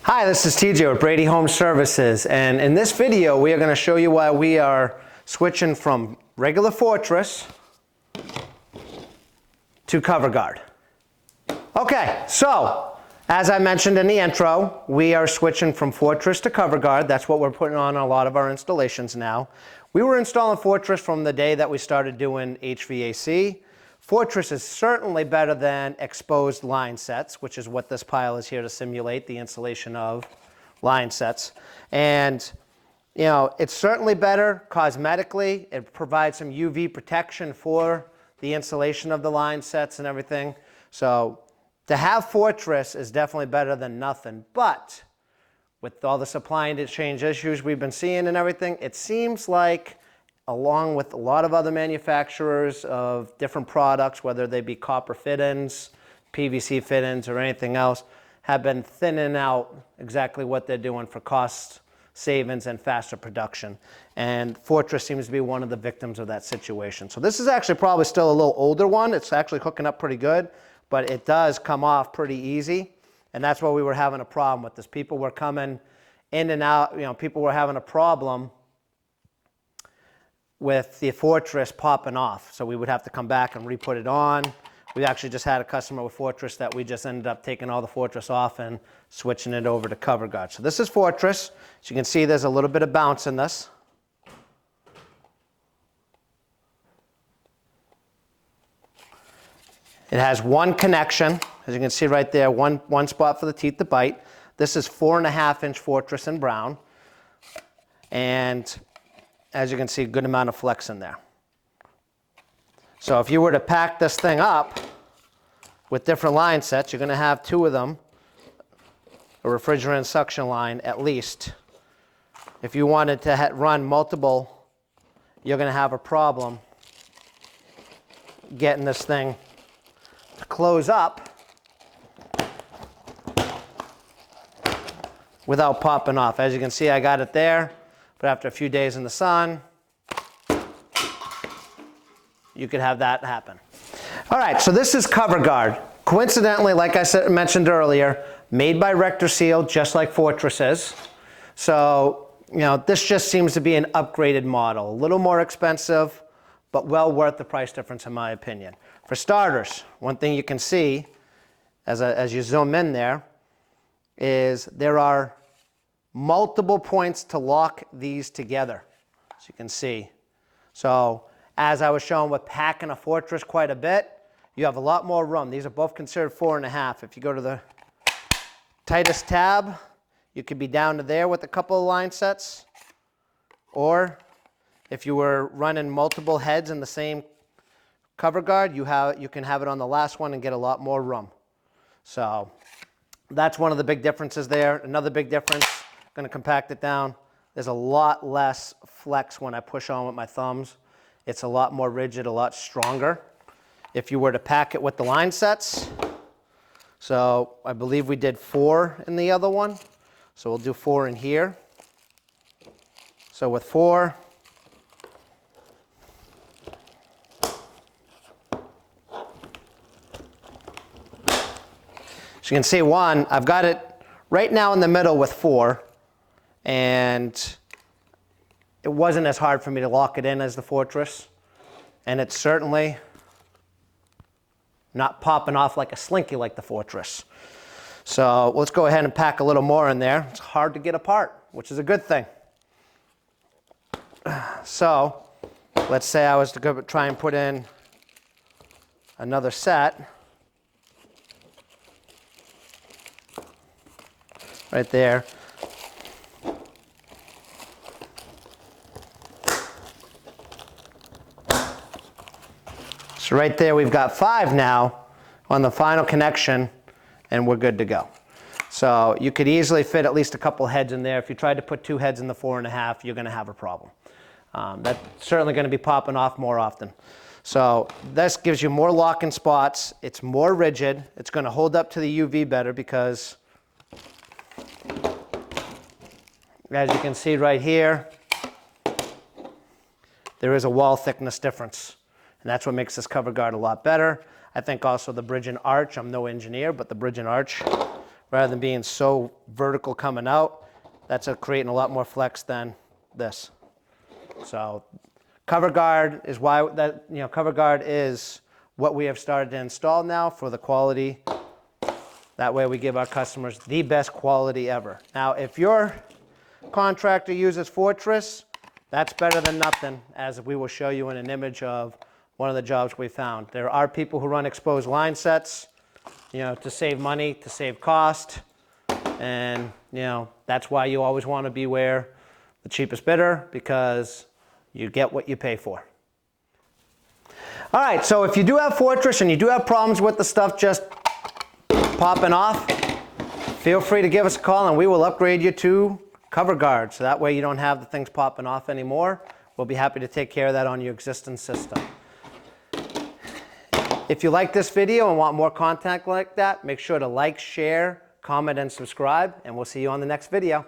Hi, this is TJ with Brady Home Services, and in this video we are going to show you why we are switching from regular Fortress to Coverguard. Okay, so as I mentioned in the intro, we are switching from Fortress to Coverguard. That's what we're putting on a lot of our installations now. We were installing Fortress from the day that we started doing HVAC. Fortress is certainly better than exposed line sets, which is what this pile is here to simulate, the installation of line sets. And you know, it's certainly better cosmetically. It provides some UV protection for the installation of the line sets and everything. So to have Fortress is definitely better than nothing. But with all the supply and exchange issues we've been seeing and everything, it seems like, along with a lot of other manufacturers of different products, whether they be copper fit-ins, PVC fit-ins, or anything else, have been thinning out exactly what they're doing for cost savings and faster production. And Fortress seems to be one of the victims of that situation. So this is actually probably still a little older one. It's actually hooking up pretty good, but it does come off pretty easy. And that's why we were having a problem with this. People were coming in and out, people were having a problem with the Fortress popping off. So we would have to come back and re-put it on. We actually just had a customer with Fortress that we just ended up taking all the Fortress off and switching it over to Coverguard. So this is Fortress. As you can see, there's a little bit of bounce in this. It has one connection, as you can see right there, one spot for the teeth to bite. This is 4.5-inch Fortress in brown. And as you can see, a good amount of flex in there. So if you were to pack this thing up with different line sets, you're going to have two of them, a refrigerant suction line at least. If you wanted to run multiple, you're going to have a problem getting this thing to close up without popping off. As you can see, I got it there. But after a few days in the sun, you could have that happen. All right, so this is Coverguard. Coincidentally, like I mentioned earlier, made by Rector Seal, just like Fortress is. So, this just seems to be an upgraded model. A little more expensive, but well worth the price difference in my opinion. For starters, one thing you can see as you zoom in there is there are multiple points to lock these together, as you can see. So as I was showing with packing a Fortress quite a bit, you have a lot more room. These are both considered 4.5. If you go to the tightest tab, you could be down to there with a couple of line sets. Or if you were running multiple heads in the same Coverguard, you can have it on the last one and get a lot more room. So that's one of the big differences there. Another big difference, going to compact it down. There's a lot less flex when I push on with my thumbs. It's a lot more rigid, a lot stronger. If you were to pack it with the line sets, so I believe we did 4 in the other one. So we'll do 4 in here. So with 4, as you can see, I've got it right now in the middle with 4. And it wasn't as hard for me to lock it in as the Fortress. And it's certainly not popping off like a slinky like the Fortress. So let's go ahead and pack a little more in there. It's hard to get apart, which is a good thing. So let's say I was to go try and put in another set. Right there. So right there, we've got 5 now on the final connection, and we're good to go. So you could easily fit at least a couple heads in there. If you tried to put 2 heads in the 4.5, you're going to have a problem. That's certainly going to be popping off more often. So this gives you more lock-in spots. It's more rigid. It's going to hold up to the UV better because, as you can see right here, there is a wall thickness difference. And that's what makes this Coverguard a lot better. I think also the bridge and arch, I'm no engineer, but the bridge and arch rather than being so vertical coming out. That's creating a lot more flex than this. So Coverguard is why that, Coverguard is what we have started to install now for the quality. That way we give our customers the best quality ever. Now, if your contractor uses Fortress, that's better than nothing, as we will show you in an image of one of the jobs we found. There are people who run exposed line sets, to save money, to save cost, and that's why you always want to beware the cheapest bidder, because you get what you pay for. All right, so if you do have Fortress and you do have problems with the stuff just popping off, feel free to give us a call and we will upgrade you to Coverguard, so that way you don't have the things popping off anymore. We'll be happy to take care of that on your existing system. If you like this video and want more content like that, make sure to like, share, comment, and subscribe, and we'll see you on the next video.